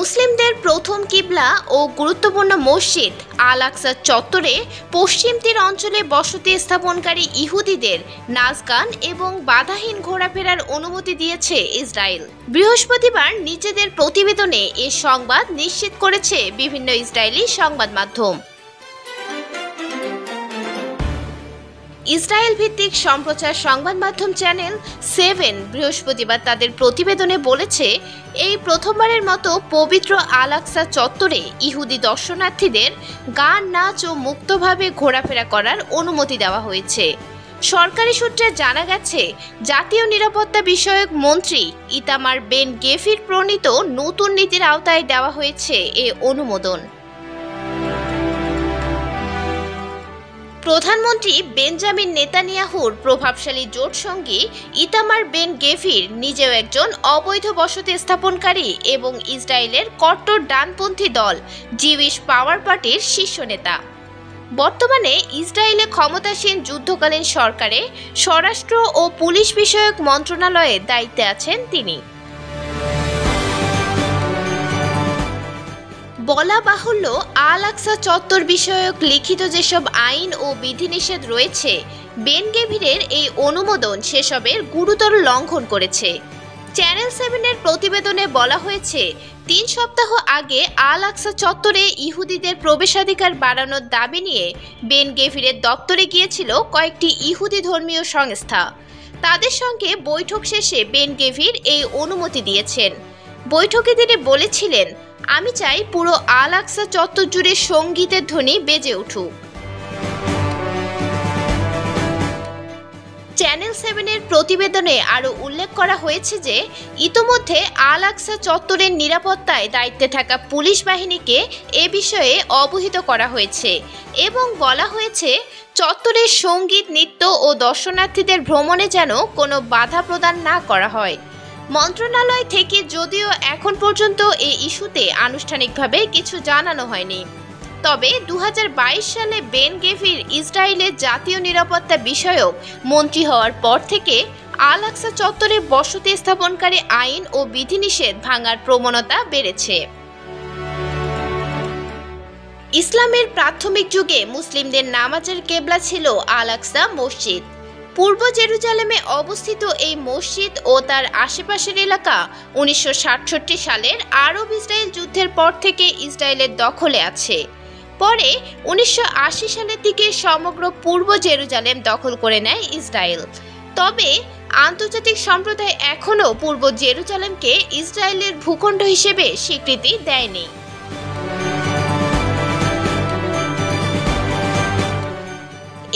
মুসলিমদের প্রথম কিবলা ও গুরুত্বপূর্ণ মসজিদ আল আকসা চত্বরে পশ্চিম তীর অঞ্চলে বসতি স্থাপনকারী ইহুদিদের নাচ গান এবং বাধাহীন ঘোরাফেরার অনুমতি দিয়েছে ইসরায়েল। বৃহস্পতিবার নিজেদের প্রতিবেদনে এ সংবাদ নিশ্চিত করেছে বিভিন্ন ইসরায়েলি সংবাদ মাধ্যম। ইসরায়েল ভিত্তিক সম্প্রচার সংবাদ মাধ্যম চ্যানেল 7 বৃহস্পতিবার তাদের প্রতিবেদনে বলেছে, এই প্রথমবারের মতো পবিত্র আল আকসা চত্বরে ইহুদি দর্শনার্থীদের গান, নাচ ও মুক্তভাবে ঘোরাফেরা করার অনুমতি দেওয়া হয়েছে। সরকারি সূত্রে জানা গেছে, জাতীয় নিরাপত্তা বিষয়ক মন্ত্রী ইতামার বেন গেভির প্রণীত নতুন নীতির আওতায় দেওয়া হয়েছে এ অনুমোদন। প্রধানমন্ত্রী বেঞ্জামিন নেতানিয়াহুর প্রভাবশালী জোট সঙ্গী ইতামার বেন গেভির নিজেও একজন অবৈধ বসতি স্থাপনকারী এবং ইসরায়েলের কট্টর ডানপন্থী দল জিউইশ পাওয়ার পার্টির শীর্ষ নেতা। বর্তমানে ইসরায়েলে ক্ষমতাসীন যুদ্ধকালীন সরকারে স্বরাষ্ট্র ও পুলিশ বিষয়ক মন্ত্রণালয়ের দায়িত্বে আছেন তিনি। বলা বাহুল্য, আল আকসা চত্বর বিষয়ক লিখিত যেসব আইন ও বিধিনিষেধ রয়েছে, বেন গেভিরের এই অনুমোদন সেসবের গুরুতর লঙ্ঘন করেছে। চ্যানেল 7-এর প্রতিবেদনে বলা হয়েছে, 3 সপ্তাহ আগে আল আকসা চত্বরে ইহুদিদের প্রবেশাধিকার বাড়ানোর দাবি নিয়ে বেন গেভিরের দপ্তরে গিয়েছিল কয়েকটি ইহুদি ধর্মীয় সংস্থা। তাদের সঙ্গে বৈঠক শেষে বেন গেভির এই অনুমতি দিয়েছেন। বৈঠকে তিনি বলেছিলেন, আমি চাই পুরো আল আকসা চত্বর জুড়ে সঙ্গীতের ধ্বনি বেজে উঠুক। চ্যানেল 7-এর প্রতিবেদনে আরও উল্লেখ করা হয়েছে যে ইতোমধ্যে আল আকসা চত্বরের নিরাপত্তায় দায়িত্বে থাকা পুলিশ বাহিনীকে এ বিষয়ে অবহিত করা হয়েছে এবং বলা হয়েছে, চত্বরের সঙ্গীত, নৃত্য ও দর্শনার্থীদের ভ্রমণে যেন কোনো বাধা প্রদান না করা হয়। মন্ত্রণালয় থেকে যদিও এখন পর্যন্ত এই ইস্যুতে আনুষ্ঠানিকভাবে কিছু জানানো হয়নি, তবে 2022 সালে বেন গেভির ইসরায়েলের জাতীয় নিরাপত্তা বিষয়ক মন্ত্রী হওয়ার পর থেকে আল আকসা চত্বরে বসতি স্থাপনকারী আইন ও বিধিনিষেধ ভাঙার প্রবণতা বেড়েছে। ইসলামের প্রাথমিক যুগে মুসলিমদের নামাজের কেবলা ছিল আল আকসা মসজিদ। পূর্ব জেরুজালেমে অবস্থিত এই মসজিদ ও তার আশেপাশের এলাকা 1967 সালের আরব ইসরায়েল যুদ্ধের পর থেকে ইসরায়েলের দখলে আছে। পরে 1980 সালের দিকে সমগ্র পূর্ব জেরুজালেম দখল করে নেয় ইসরায়েল। তবে আন্তর্জাতিক সম্প্রদায় এখনও পূর্ব জেরুজালেমকে ইসরায়েলের ভূখণ্ড হিসেবে স্বীকৃতি দেয়নি।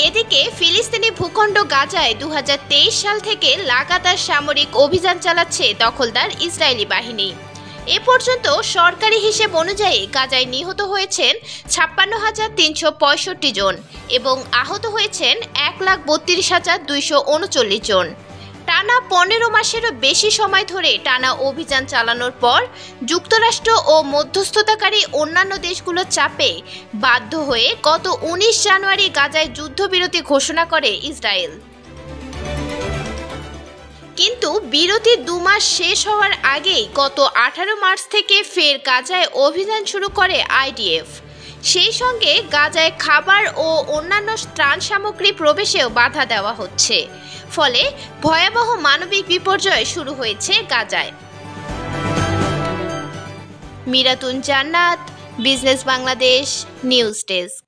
এদিকে ফিলিস্তিনি ভূখণ্ড গাজায় 2023 সাল থেকে লাগাতার সামরিক অভিযান চালাচ্ছে দখলদার ইসরায়েলি বাহিনী। এ পর্যন্ত সরকারি হিসেব অনুযায়ী গাজায় নিহত হয়েছেন 56,365 জন এবং আহত হয়েছেন 1,32,239 জন। টানা 15 মাসেরও বেশি সময় ধরে টানা অভিযান চালানোর পর যুক্তরাষ্ট্র ও মধ্যস্থতাকারী অন্যান্য দেশগুলোর চাপে বাধ্য হয়ে গত 19 জানুয়ারি গাজায় যুদ্ধবিরতি ঘোষণা করে ইসরায়েল। কিন্তু বিরতির 2 মাস শেষ হওয়ার আগেই গত 18 মার্চ থেকে ফের গাজায় অভিযান শুরু করে আইডিএফ। সেই সঙ্গে গাজায় খাবার ও অন্যান্য ত্রাণ সামগ্রী প্রবেশেও বাধা দেওয়া হচ্ছে। ফলে ভয়াবহ মানবিক বিপর্যয় শুরু হয়েছে গাজায়। মিরাতুন জান্নাত, বিজনেস বাংলাদেশ নিউজ ডেস্ক।